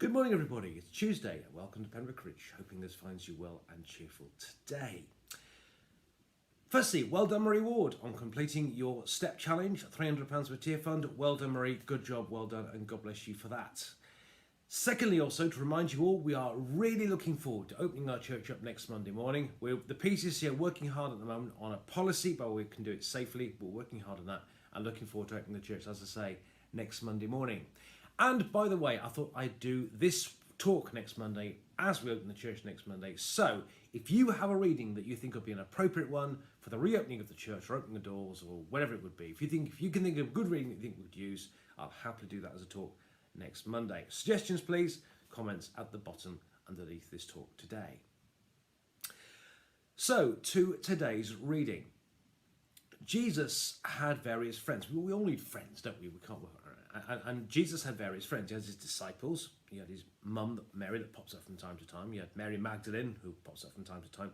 Good morning, everybody. It's Tuesday. Welcome to Pembroke Ridge. Hoping this finds you well and cheerful today. Firstly, well done, Marie Ward, on completing your STEP challenge. £300 for Tier Fund. Well done, Marie. Good job. Well done, and God bless you for that. Secondly, also to remind you all, we are really looking forward to opening our church up next Monday morning. The PCC are working hard at the moment on a policy, but we can do it safely. We're working hard on that and looking forward to opening the church, as I say, next Monday morning. And by the way, I thought I'd do this talk next Monday as we open the church next Monday. So if you have a reading that you think would be an appropriate one for the reopening of the church or opening the doors or whatever it would be, if you can think of a good reading that you think we could use, I'll happily do that as a talk next Monday. Suggestions, please. Comments at the bottom underneath this talk today. So to today's reading. Jesus had various friends. We all need friends, don't we? We can't. And Jesus had various friends. He had his disciples. He had his mum, Mary, that pops up from time to time. He had Mary Magdalene, who pops up from time to time.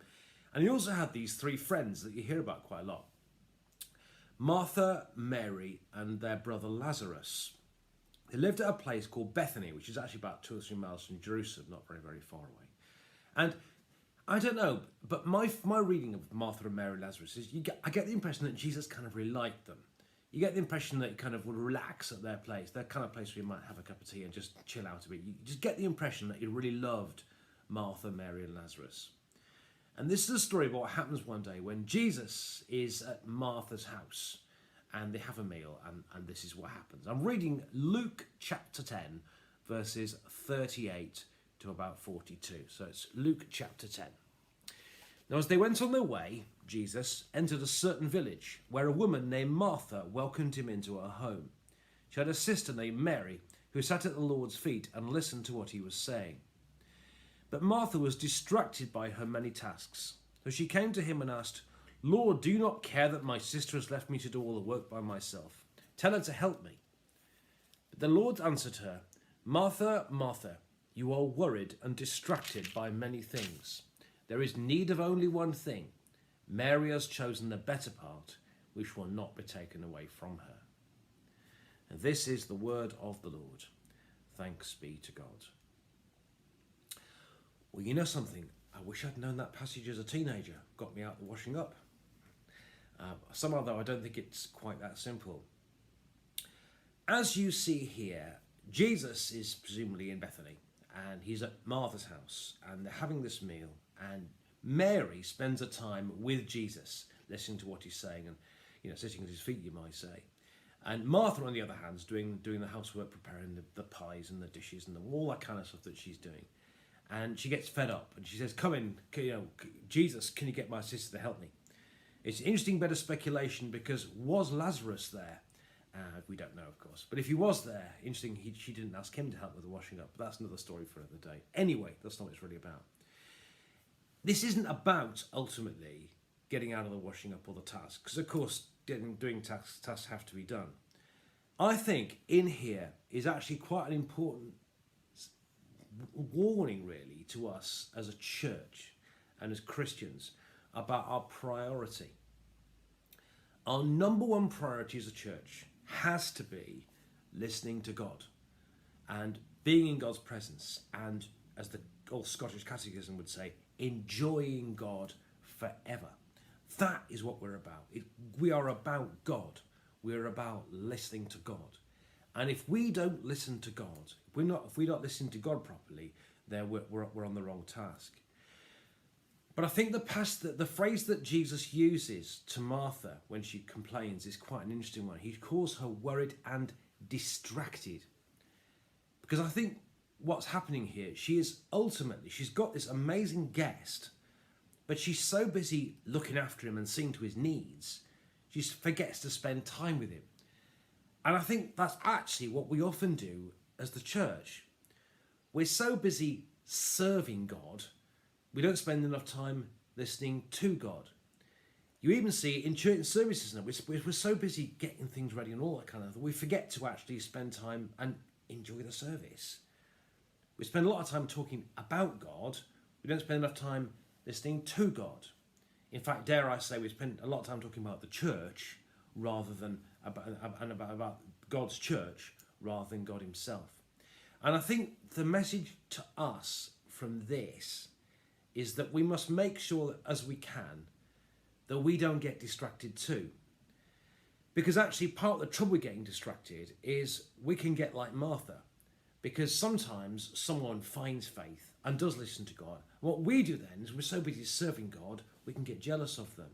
And he also had these three friends that you hear about quite a lot. Martha, Mary, and their brother Lazarus. They lived at a place called Bethany, which is actually about 2 or 3 miles from Jerusalem, not very, very far away. And I don't know, but my reading of Martha and Mary and Lazarus is I get the impression that Jesus kind of really liked them. You get the impression that he kind of would relax at their place, their kind of place where you might have a cup of tea and just chill out a bit. You just get the impression that he really loved Martha, Mary and Lazarus. And this is a story about what happens one day when Jesus is at Martha's house and they have a meal, and this is what happens. I'm reading Luke chapter 10, verses 38 to about 42. So it's Luke chapter 10. Now as they went on their way, Jesus entered a certain village where a woman named Martha welcomed him into her home. She had a sister named Mary who sat at the Lord's feet and listened to what he was saying. But Martha was distracted by her many tasks. So she came to him and asked, "Lord, do you not care that my sister has left me to do all the work by myself? Tell her to help me." But the Lord answered her, "Martha, Martha, you are worried and distracted by many things. There is need of only one thing. Mary has chosen the better part, which will not be taken away from her." And this is the word of the Lord. Thanks be to God. Well, you know something? I wish I'd known that passage as a teenager. Got me out the washing up. Somehow, though, I don't think it's quite that simple. As you see here, Jesus is presumably in Bethany, and he's at Martha's house, and they're having this meal, and Mary spends a time with Jesus, listening to what he's saying, and sitting at his feet, you might say. And Martha, on the other hand, is doing the housework, preparing the pies and the dishes and all that kind of stuff that she's doing. And she gets fed up, and she says, "Come in, Jesus, can you get my sister to help me?" It's an interesting bit of speculation, because was Lazarus there? We don't know, of course. But if he was there, interesting, she didn't ask him to help with the washing up. But that's another story for another day. Anyway, that's not what it's really about. This isn't about, ultimately, getting out of the washing up or the task. Because, of course, doing tasks have to be done. I think in here is actually quite an important warning, really, to us as a church and as Christians about our priority. Our number one priority as a church has to be listening to God and being in God's presence, and, as the old Scottish Catechism would say, enjoying God forever. That is what we're about. We are about God. We're about listening to God. And if we don't listen to God, if we're not listening to God properly, then we're on the wrong task. But I think the phrase that Jesus uses to Martha when she complains is quite an interesting one. He calls her worried and distracted. Because I think what's happening here, she's got this amazing guest, but she's so busy looking after him and seeing to his needs, she forgets to spend time with him. And I think that's actually what we often do as the church. We're so busy serving God, we don't spend enough time listening to God. You even see in church services now, we're so busy getting things ready and all that kind of thing, we forget to actually spend time and enjoy the service. We spend a lot of time talking about God. We don't spend enough time listening to God. In fact, dare I say, we spend a lot of time talking about the church rather than about God's church rather than God himself. And I think the message to us from this is that we must make sure that as we can, that we don't get distracted too. Because actually part of the trouble with getting distracted is we can get like Martha, because sometimes someone finds faith and does listen to God. What we do then is we're so busy serving God, we can get jealous of them.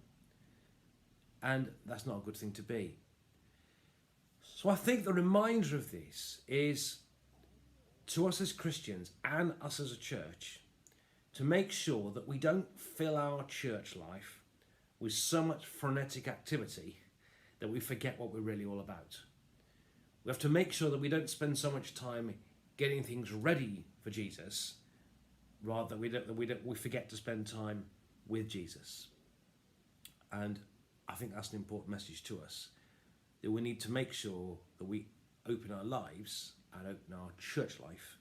And that's not a good thing to be. So I think the reminder of this is to us as Christians and us as a church to make sure that we don't fill our church life with so much frenetic activity that we forget what we're really all about. We have to make sure that we don't spend so much time getting things ready for Jesus, rather than we forget to spend time with Jesus. And I think that's an important message to us, that we need to make sure that we open our lives and open our church life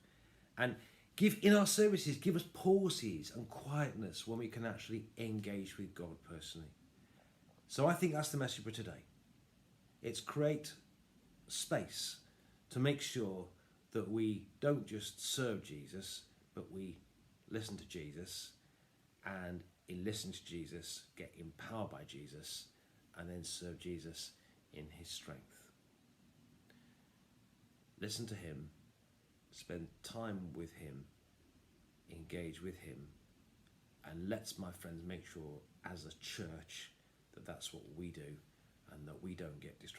and give in our services, give us pauses and quietness when we can actually engage with God personally. So I think that's the message for today. It's create space to make sure that we don't just serve Jesus, but we listen to Jesus, and in listening to Jesus, get empowered by Jesus, and then serve Jesus in his strength. Listen to him, spend time with him, engage with him, and let's, my friends, make sure as a church that that's what we do and that we don't get distracted.